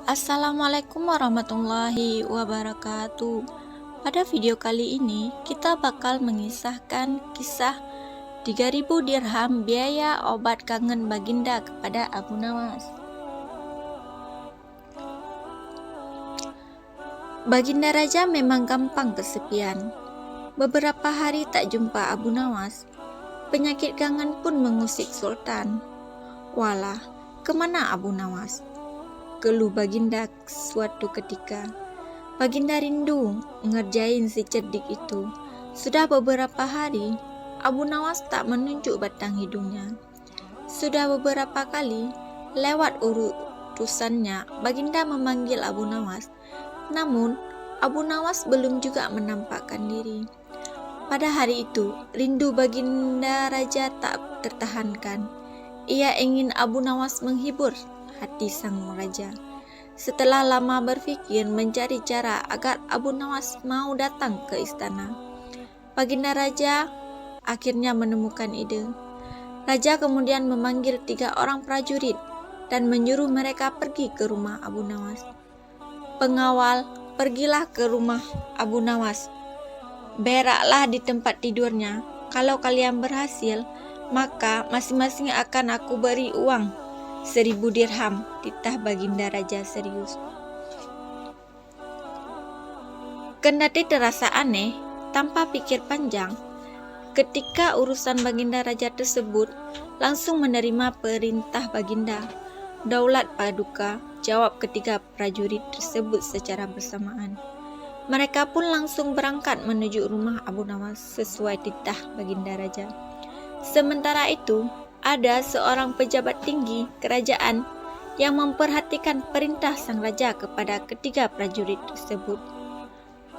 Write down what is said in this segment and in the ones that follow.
Assalamualaikum warahmatullahi wabarakatuh. Pada video kali ini kita bakal mengisahkan kisah 3.000 dirham biaya obat kangen baginda kepada Abu Nawas. Baginda Raja memang gampang kesepian. Beberapa hari tak jumpa Abu Nawas. Penyakit kangen pun mengusik Sultan. Walah, kemana Abu Nawas? Keluh baginda suatu ketika. Baginda rindu ngerjain si cerdik itu. Sudah beberapa hari Abu Nawas tak menunjuk batang hidungnya. Sudah beberapa kali lewat utusannya baginda memanggil Abu Nawas. Namun Abu Nawas belum juga menampakkan diri. Pada hari itu rindu baginda raja tak tertahankan. Ia ingin Abu Nawas menghibur hati sang raja. Setelah lama berpikir mencari cara agar Abu Nawas mau datang ke istana, baginda raja akhirnya menemukan ide. Raja kemudian memanggil 3 orang prajurit dan menyuruh mereka pergi ke rumah Abu Nawas. Pengawal, pergilah ke rumah Abu Nawas. Beraklah di tempat tidurnya. Kalau kalian berhasil, maka masing-masing akan aku beri uang 1.000 dirham, titah baginda raja serius. Kendati terasa aneh, tanpa pikir panjang, ketika urusan baginda raja tersebut langsung menerima perintah baginda. Daulat Paduka, jawab ketiga prajurit tersebut secara bersamaan. Mereka pun langsung berangkat menuju rumah Abu Nawas sesuai titah baginda raja. Sementara itu, ada seorang pejabat tinggi kerajaan yang memperhatikan perintah sang raja kepada ketiga prajurit tersebut.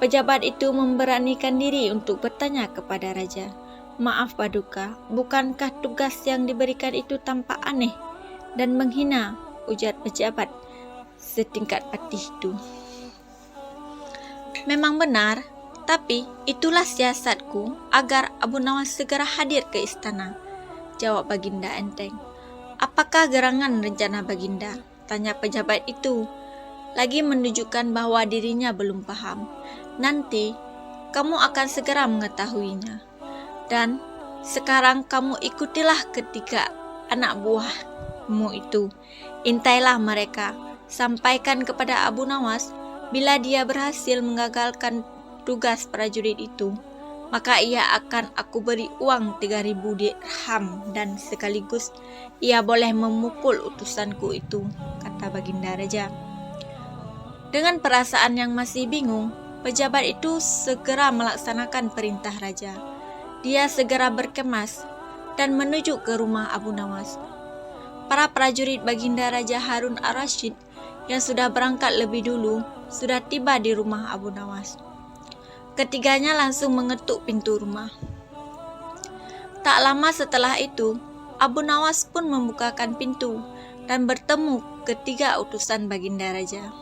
Pejabat itu memberanikan diri untuk bertanya kepada raja, "Maaf Paduka, bukankah tugas yang diberikan itu tampak aneh dan menghina?" ujar pejabat setingkat patih itu. "Memang benar, tapi itulah siasatku agar Abu Nawas segera hadir ke istana," jawab baginda enteng. "Apakah gerangan rencana baginda?" tanya pejabat itu, lagi menunjukkan bahwa dirinya belum paham. "Nanti kamu akan segera mengetahuinya. Dan sekarang kamu ikutilah ketiga anak buahmu itu. Intailah mereka. Sampaikan kepada Abu Nawas, bila dia berhasil menggagalkan tugas prajurit itu, maka ia akan aku beri uang 3.000 dirham dan sekaligus ia boleh memukul utusanku itu," kata baginda raja. Dengan perasaan yang masih bingung, pejabat itu segera melaksanakan perintah raja. Dia segera berkemas dan menuju ke rumah Abu Nawas. Para prajurit baginda Raja Harun ar-Rasyid yang sudah berangkat lebih dulu sudah tiba di rumah Abu Nawas. Ketiganya langsung mengetuk pintu rumah. Tak lama setelah itu, Abu Nawas pun membukakan pintu dan bertemu ketiga utusan baginda raja.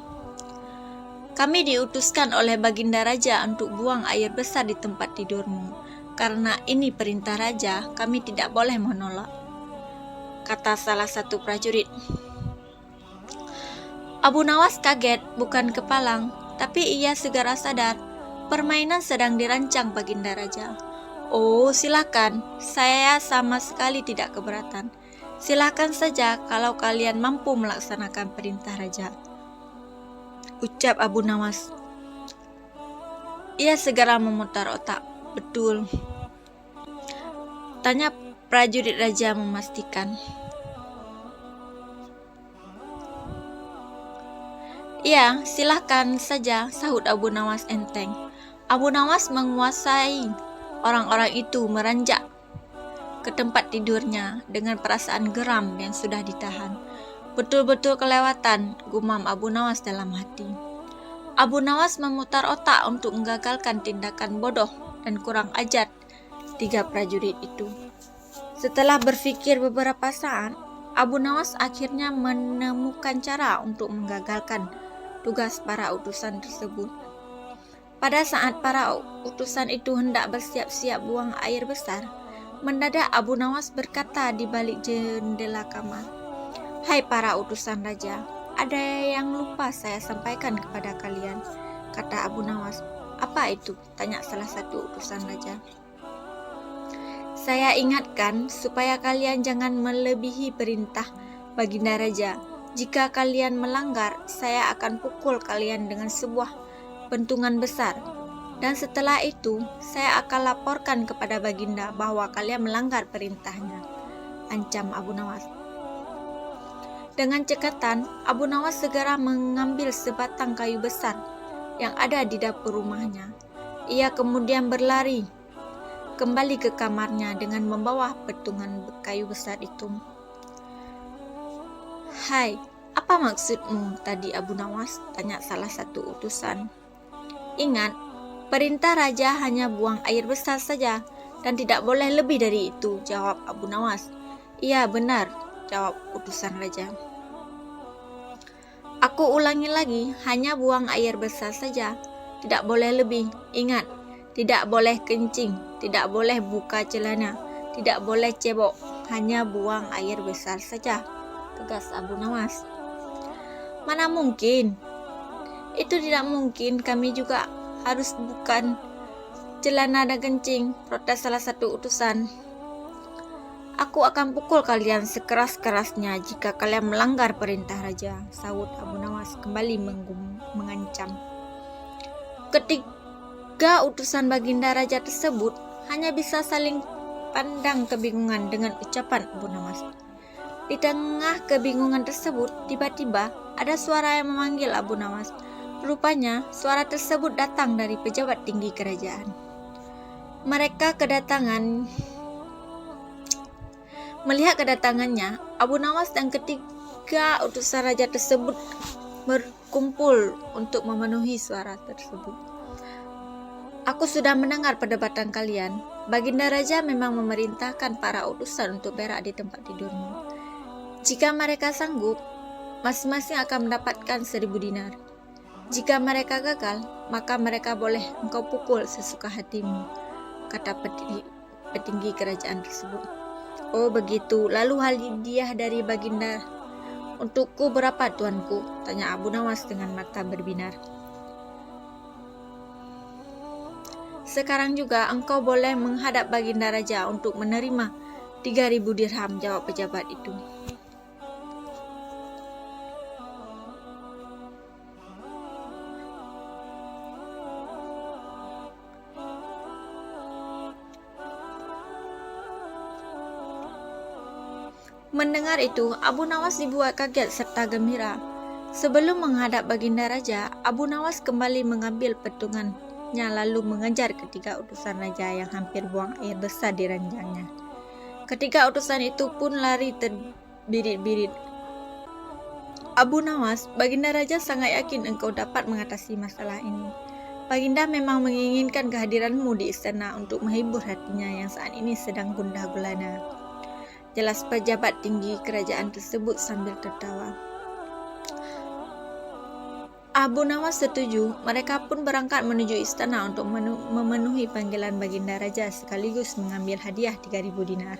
"Kami diutuskan oleh baginda raja untuk buang air besar di tempat tidurmu. Karena ini perintah raja, kami tidak boleh menolak," kata salah satu prajurit. Abu Nawas kaget bukan kepalang, tapi ia segera sadar permainan sedang dirancang baginda raja. "Oh, silakan, saya sama sekali tidak keberatan. Silakan saja kalau kalian mampu melaksanakan perintah raja," ucap Abu Nawas. Ia segera memutar otak. "Betul?" tanya prajurit raja memastikan. "Iya, silahkan saja," sahut Abu Nawas enteng. Abu Nawas menguasai orang-orang itu meranjak ke tempat tidurnya dengan perasaan geram yang sudah ditahan. "Betul-betul kelewatan," gumam Abu Nawas dalam hati. Abu Nawas memutar otak untuk menggagalkan tindakan bodoh dan kurang ajar 3 prajurit itu. Setelah berpikir beberapa saat, Abu Nawas akhirnya menemukan cara untuk menggagalkan tugas para utusan tersebut. Pada saat para utusan itu hendak bersiap-siap buang air besar, mendadak Abu Nawas berkata di balik jendela kamar, "Hai para utusan raja, ada yang lupa saya sampaikan kepada kalian, kata Abu Nawas. Apa itu? Tanya salah satu utusan raja. Saya ingatkan supaya kalian jangan melebihi perintah Baginda Raja. Jika kalian melanggar, saya akan pukul kalian dengan sebuah pentungan besar. Dan setelah itu, saya akan laporkan kepada Baginda bahwa kalian melanggar perintahnya, ancam Abu Nawas. Dengan cekatan, Abu Nawas segera mengambil sebatang kayu besar yang ada di dapur rumahnya. Ia kemudian berlari kembali ke kamarnya dengan membawa petungan kayu besar itu. Hai, apa maksudmu tadi Abu Nawas? Tanya salah satu utusan. Ingat, perintah raja hanya buang air besar saja dan tidak boleh lebih dari itu, jawab Abu Nawas. Iya benar, jawab utusan raja. Aku ulangi lagi, hanya buang air besar saja, tidak boleh lebih. Ingat, tidak boleh kencing, tidak boleh buka celana, tidak boleh cebok, hanya buang air besar saja, tegas Abu Nawas. Mana mungkin? Itu tidak mungkin, kami juga harus bukan celana dan kencing, protes salah satu utusan. Aku akan pukul kalian sekeras-kerasnya jika kalian melanggar perintah raja, sahut Abu Nawas kembali mengancam. Ketiga utusan Baginda Raja tersebut hanya bisa saling pandang kebingungan dengan ucapan Abu Nawas. Di tengah kebingungan tersebut, tiba-tiba ada suara yang memanggil Abu Nawas. Rupanya, suara tersebut datang dari pejabat tinggi kerajaan. Melihat kedatangannya, Abu Nawas dan ketiga utusan raja tersebut berkumpul untuk memenuhi suara tersebut. Aku sudah mendengar perdebatan kalian. Baginda Raja memang memerintahkan para utusan untuk berak di tempat tidurmu. Jika mereka sanggup, masing-masing akan mendapatkan 1.000 dinar. Jika mereka gagal, maka mereka boleh engkau pukul sesuka hatimu, kata petinggi kerajaan tersebut. Oh begitu, lalu hadiah dari Baginda untukku berapa tuanku? Tanya Abu Nawas dengan mata berbinar. Sekarang juga engkau boleh menghadap Baginda Raja untuk menerima 3.000 dirham, jawab pejabat itu. Mendengar itu, Abu Nawas dibuat kaget serta gembira. Sebelum menghadap Baginda Raja, Abu Nawas kembali mengambil petungannya lalu mengejar ketiga utusan raja yang hampir buang air besar di ranjangnya. Ketiga utusan itu pun lari terbirit-birit. Abu Nawas, Baginda Raja sangat yakin engkau dapat mengatasi masalah ini. Baginda memang menginginkan kehadiranmu di istana untuk menghibur hatinya yang saat ini sedang gundah gulana, jelas pejabat tinggi kerajaan tersebut sambil tertawa. Abu Nawas setuju. Mereka pun berangkat menuju istana untuk memenuhi panggilan Baginda Raja sekaligus mengambil hadiah 3.000 dinar.